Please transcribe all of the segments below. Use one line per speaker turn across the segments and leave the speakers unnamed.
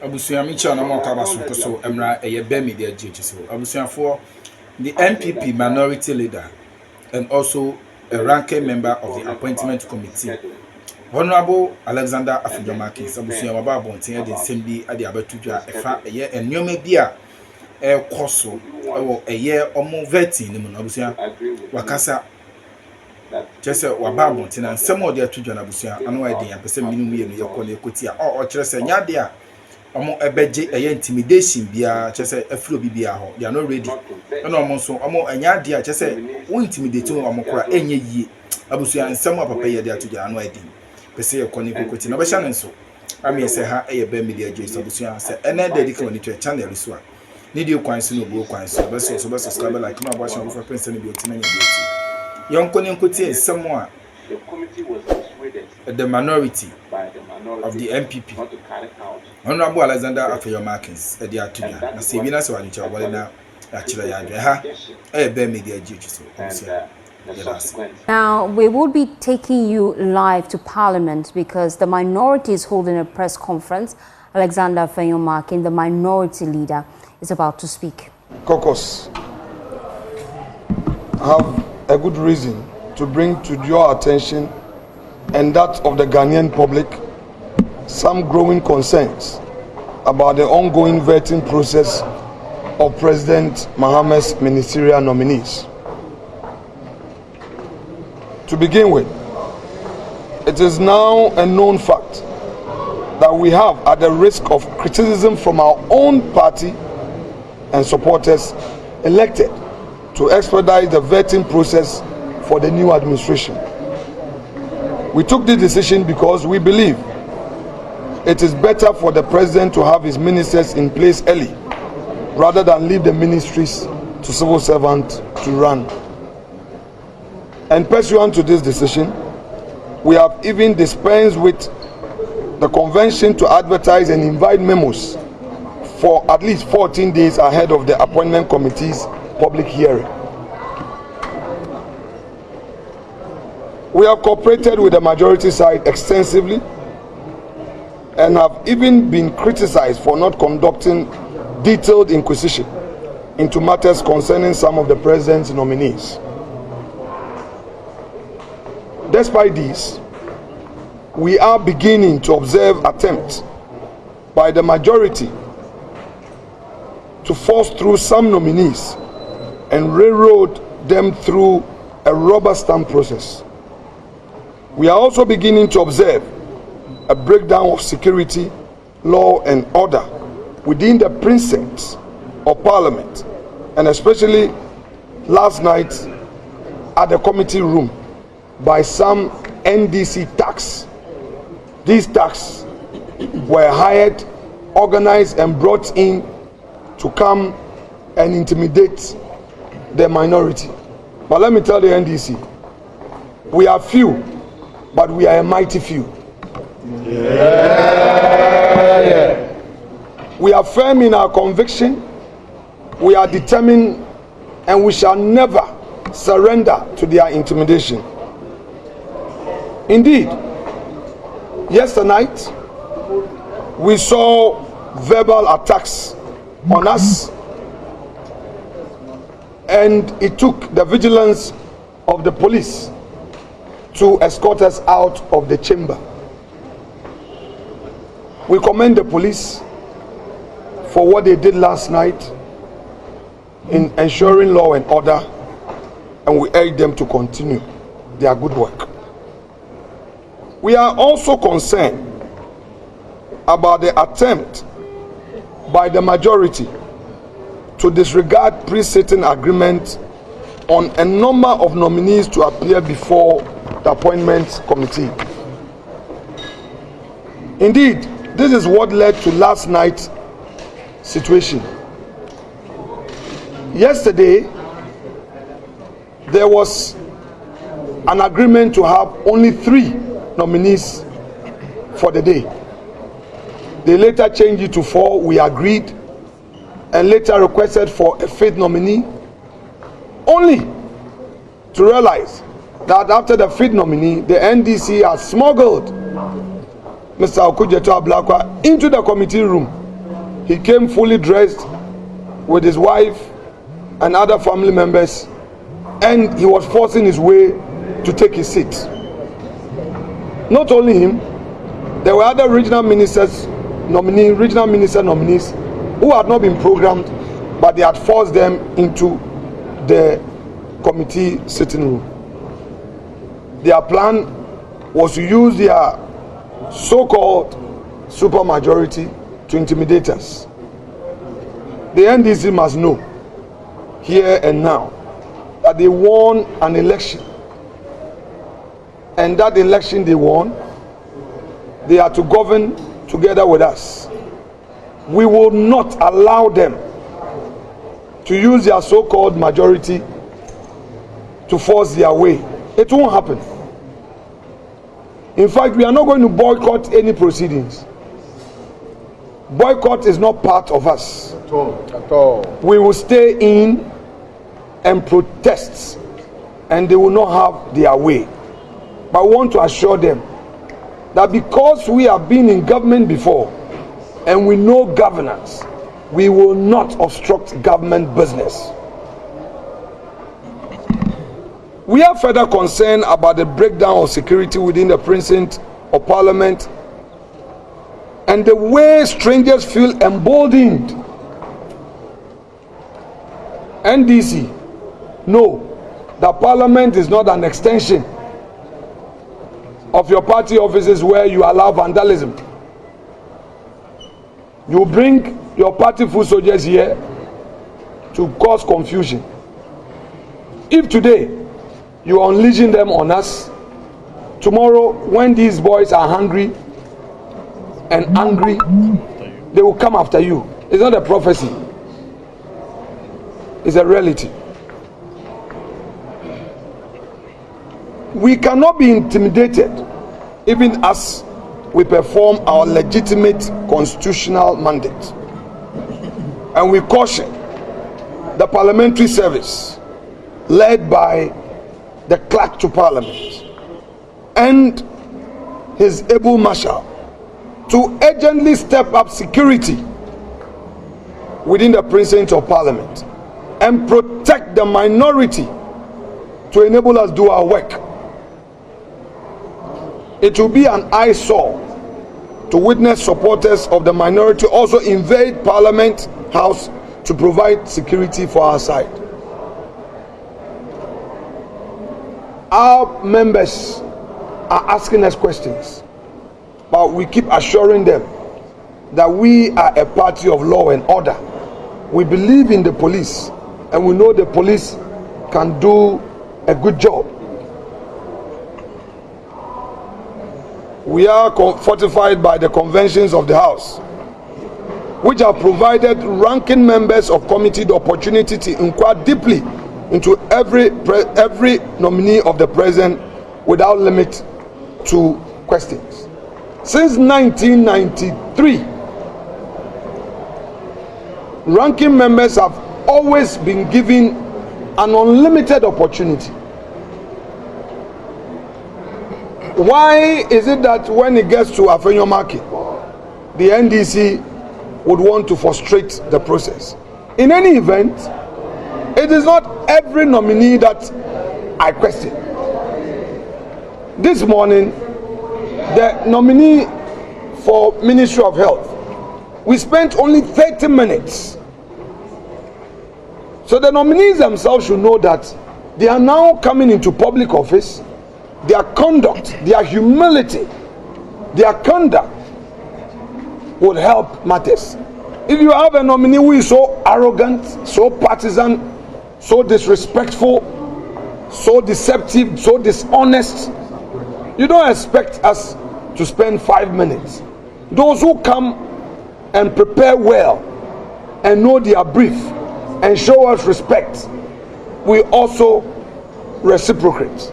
Abusuya Micha na mwaka basu so emra eye media GH so abusuya for the NPP minority leader and also a ranking member of the appointment committee. Honorable Alexander Afenyomarkins abusuya waba bonten de nsem ade abatudwa efa eye enwoma bia koso ewo eye omo vetting ni mu na abusuya wakasa chese waba bonten na nsem ode atudwa na abusuya anu ade ya pese minimum ye no yekọ na ekoti a o kire se nyade a omo ebeje eye intimidation bia chese afro bibia ho they are not ready na omo so omo anya de a chese wo intimidate omo kora enye yie abusuya nsem apapa ye de atudwa anu ade pese ye kone kokoti na obesha nso ami se ha eye be media joyce abusuya se ene dedicate woni to channel so a need you kwan so no go kwan so be subscribe like na abo share for prince na bi otina nya bi yon kone nkoti nsem a the minority of the MPP Honorable Alexander Afenyomarkins edi atunya na se bi na se wani cha wale na achira ya adwe ha be media GH so
Now, we will be taking you live to Parliament because the minority is holding a press conference. Alexander Afenyomarkins, the minority leader, is about to speak.
Caucus have a good reason to bring to your attention and that of the Ghanaian public some growing concerns about the ongoing vetting process of President Mahamat's ministerial nominees. To begin with, it is now a known fact that we have, at the risk of criticism from our own party and supporters, elected to expedite the vetting process for the new administration. We took this decision because we believe it is better for the president to have his ministers in place early rather than leave the ministries to civil servants to run. And pursuant to this decision, we have even dispensed with the convention to advertise and invite memos for at least 14 days ahead of the appointment committee's public hearing. We have cooperated with the majority side extensively and have even been criticized for not conducting detailed inquisition into matters concerning some of the president's nominees. Despite this, we are beginning to observe attempts by the majority to force through some nominees and railroad them through a rubber stamp process. We are also beginning to observe a breakdown of security, law and order within the precincts of Parliament, and especially last night at the committee room by some NDC thugs. These thugs were hired, organized and brought in to come and intimidate the minority. But let me tell the NDC, we are few, but we are a mighty few. Yeah. We are firm in our conviction, we are determined, and we shall never surrender to their intimidation. Indeed, yesterday night we saw verbal attacks on us, and it took the vigilance of the police to escort us out of the chamber. We commend the police for what they did last night in ensuring law and order, and we urge them to continue their good work. We are also concerned about the attempt by the majority to disregard pre-sitting agreement on a number of nominees to appear before the appointment committee. Indeed, this is what led to last night's situation. Yesterday, there was an agreement to have only 3 nominees for the day. They later changed it to 4. We agreed, and later requested for a 5th nominee, only to realize that after the 5th nominee, the NDC has smuggled Mr. Okujeto Ablakwa into the committee room He came fully dressed with his wife and other family members, and he was forcing his way to take his seat. Not only him, there were other regional minister nominees who had not been programmed, but they had forced them into the committee sitting room. Their plan was to use their so-called supermajority to intimidate us. The NDC must know here and now that they won an election, and that election they won, they are to govern together with us. We will not allow them to use their so-called majority to force their way. It won't happen. In fact, we are not going to boycott any proceedings. Boycott is not part of us.
At all.
We will stay in and protest, and they will not have their way. But I want to assure them that because we have been in government before and we know governance, we will not obstruct government business. We are further concerned about the breakdown of security within the precinct of Parliament and the way strangers feel emboldened. NDC, know that Parliament is not an extension of your party offices where you allow vandalism. You bring your party foot soldiers here to cause confusion. If today you are unleashing them on us, tomorrow when these boys are hungry and angry, they will come after you. It's not a prophecy, it's a reality. We cannot be intimidated even as we perform our legitimate constitutional mandate. And we caution the parliamentary service led by the clerk to Parliament and his able marshal to urgently step up security within the precinct of Parliament and protect the minority to enable us do our work. It will be an eyesore to witness supporters of the minority also invade Parliament House to provide security for our side. Our members are asking us questions, but we keep assuring them that we are a party of law and order. We believe in the police, and we know the police can do a good job. We are fortified by the conventions of the House, which have provided ranking members of committee the opportunity to inquire deeply into every nominee of the president without limit to questions. Since 1993, ranking members have always been given an unlimited opportunity. Why is it that when it gets to Afenyomarkins, the NDC would want to frustrate the process? In any event, it is not every nominee that I question. This morning, the nominee for Ministry of Health, we spent only 30 minutes. So the nominees themselves should know that they are now coming into public office. Their conduct, their humility, their conduct would help matters. If you have a nominee who is so arrogant, so partisan, so disrespectful, so deceptive, so dishonest, you don't expect us to spend 5 minutes. Those who come and prepare well and know their brief and show us respect, we also reciprocate.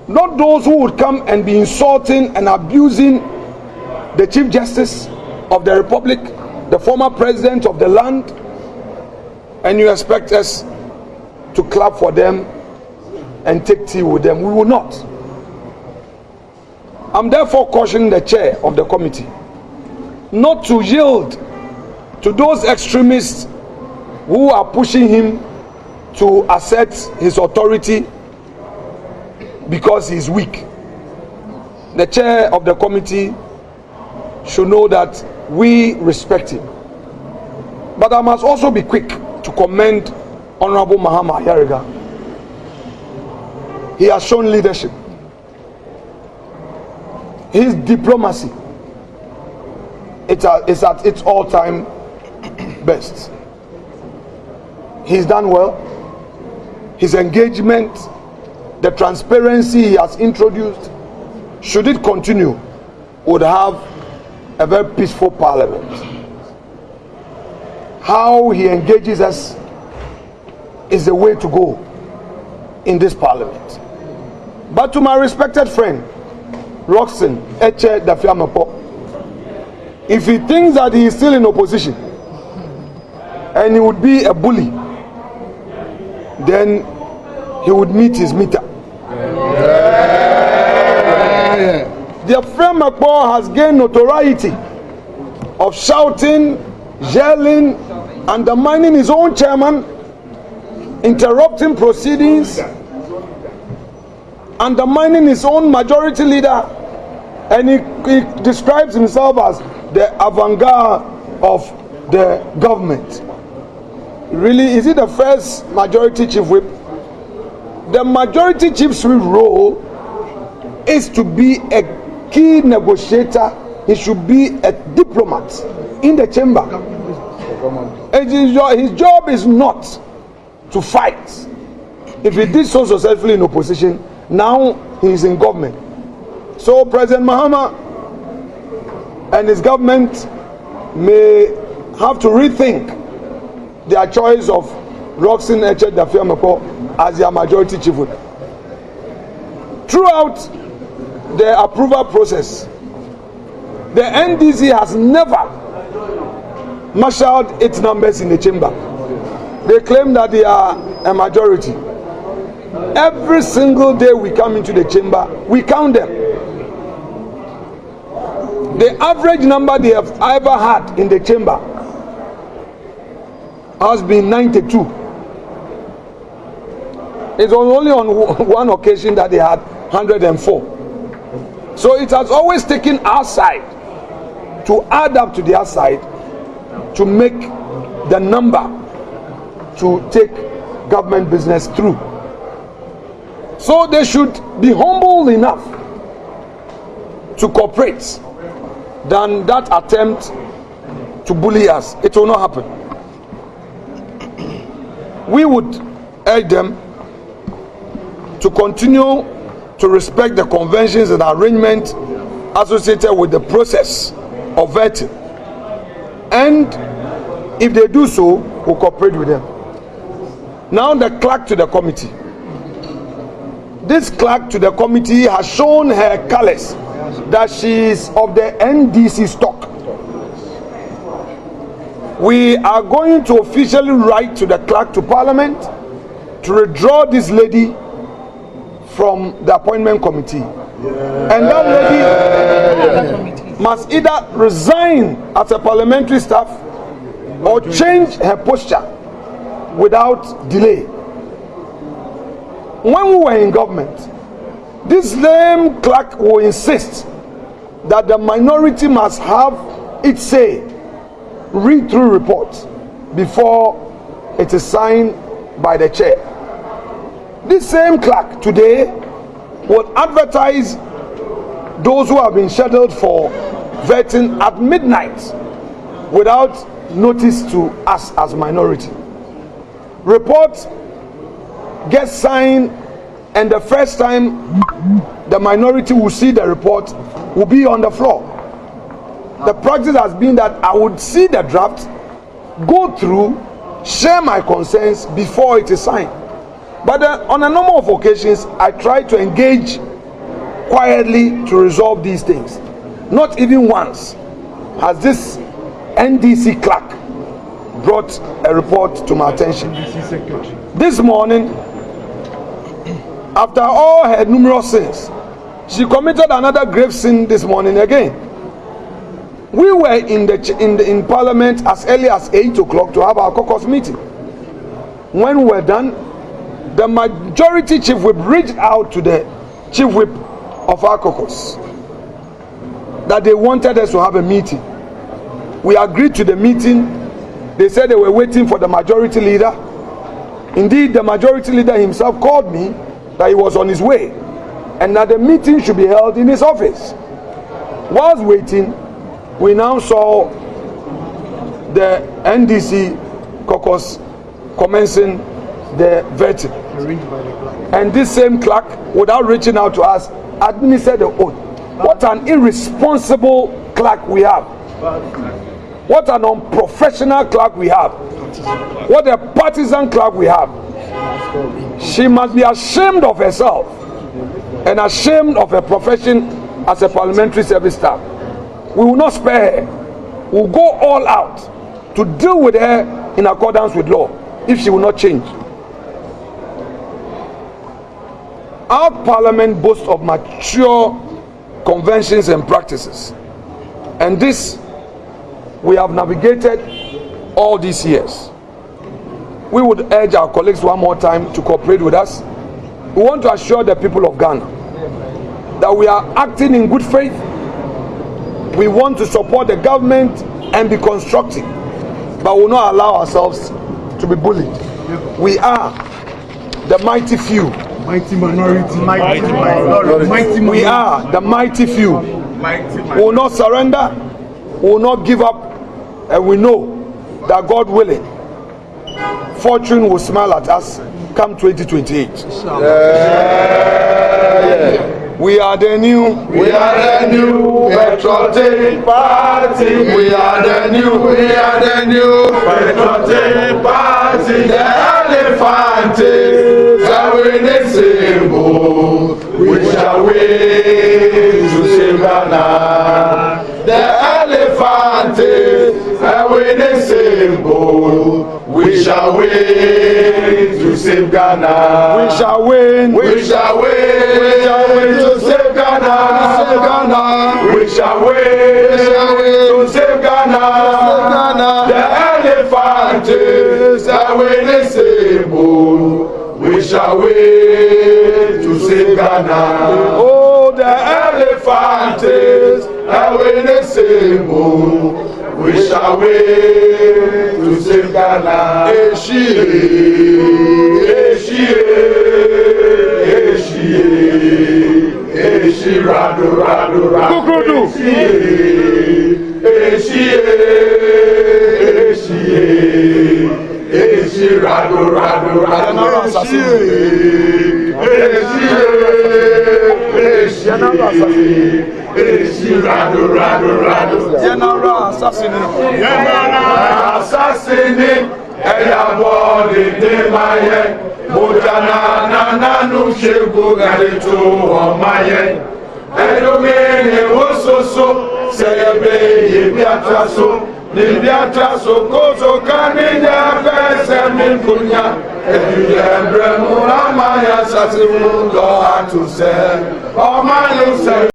Not those who would come and be insulting and abusing the Chief Justice of the Republic, the former president of the land, and you expect us to clap for them and take tea with them. We will not. I'm therefore cautioning the chair of the committee not to yield to those extremists who are pushing him to assert his authority because he is weak. The chair of the committee should know that we respect him. But I must also be quick to commend Honorable Mahamatv. He has shown leadership. His diplomacy is at its all-time best. He's done well. His engagement, the transparency he has introduced, should it continue, would have a very peaceful parliament. How he engages us is the way to go in this parliament. But to my respected friend, Roxanne Eche Dafiamapo, if he thinks that he is still in opposition and he would be a bully, then he would meet his meter. The Afenyomarkins has gained notoriety of shouting, yelling, undermining his own chairman, interrupting proceedings, undermining his own majority leader, and he describes himself as the avant-garde of the government. Really, is he the first majority chief whip? The majority chief's whip role is to be a key negotiator. He should be a diplomat in the chamber. His job is not to fight. If he did so successfully in opposition, now he is in government. So President Mahama and his government may have to rethink their choice of Roxanne Eche Dafiamapo as their majority chief whip. Throughout the approval process, the NDC has never marshaled its numbers in the chamber. They claim that they are a majority. Every single day we come into the chamber, we count them. The average number they have ever had in the chamber has been 92. It was only on one occasion that they had 104. So it has always taken our side to add up to their side to make the number to take government business through. So they should be humble enough to cooperate than that attempt to bully us. It will not happen. We would urge them to continue to respect the conventions and arrangements associated with the process of vetting. And if they do so, we'll cooperate with them. Now the clerk to the committee. This clerk to the committee has shown her colors that she is of the NDC stock. We are going to officially write to the clerk to parliament to withdraw this lady from the appointment committee. And that lady must either resign as a parliamentary staff or change her posture without delay. When we were in government, this same clerk will insist that the minority must have its say, read through reports before it is signed by the chair. This same clerk today will advertise those who have been scheduled for vetting at midnight without notice to us as minority. Report gets signed, and the first time the minority will see the report will be on the floor. The practice has been that I would see the draft, go through, share my concerns before it is signed. But on a number of occasions, I try to engage quietly to resolve these things. Not even once has this NDC clerk brought a report to my attention. This morning, after all her numerous sins, she committed another grave sin this morning again. We were in Parliament as early as 8 o'clock to have our caucus meeting. When we were done, the majority chief whip reached out to the chief whip of our caucus that they wanted us to have a meeting. We agreed to the meeting. They said they were waiting for the majority leader. Indeed, the majority leader himself called me that he was on his way and that the meeting should be held in his office. Whilst waiting, we now saw the NDC caucus commencing the vetting. And this same clerk, without reaching out to us, administered the oath. What an irresponsible clerk we have. What an unprofessional clerk we have. What a partisan clerk we have. She must be ashamed of herself and ashamed of her profession as a parliamentary service staff. We will not spare her. We will go all out to deal with her in accordance with law if she will not change. Our parliament boasts of mature conventions and practices, and this we have navigated all these years. We would urge our colleagues one more time to cooperate with us. We want to assure the people of Ghana that we are acting in good faith. We want to support the government and be constructive, but will not allow ourselves to be bullied. We are the mighty few.
Mighty minority. Mighty minority.
We are the mighty few. We will not surrender. We will not give up. And we know that God willing, fortune will smile at us come 2028. We are the new patriotic party. We are the new patriotic party. The elephant is a winning symbol. We shall win to save Ghana. The elephant is a winning symbol. We shall win to save Ghana. We shall win. We shall win. We shall win to save Ghana. Save Ghana. We shall win. We shall win to save Ghana. Save Ghana. The elephant is a winning symbol. We shall win to save Ghana. Oh, the elephant is a winning symbol. We shall win to save Ghana. Eshi, rado, rado. Eshi, rado, rado. General assassin. Eya body de maye. Mojana na nu shegu galeto o maye. Elomene wososo selebe yebiatraso. Nibiatraso kozo kanija pese minkunya. Ejuye bremu amaya sasimu go atuse. O manu se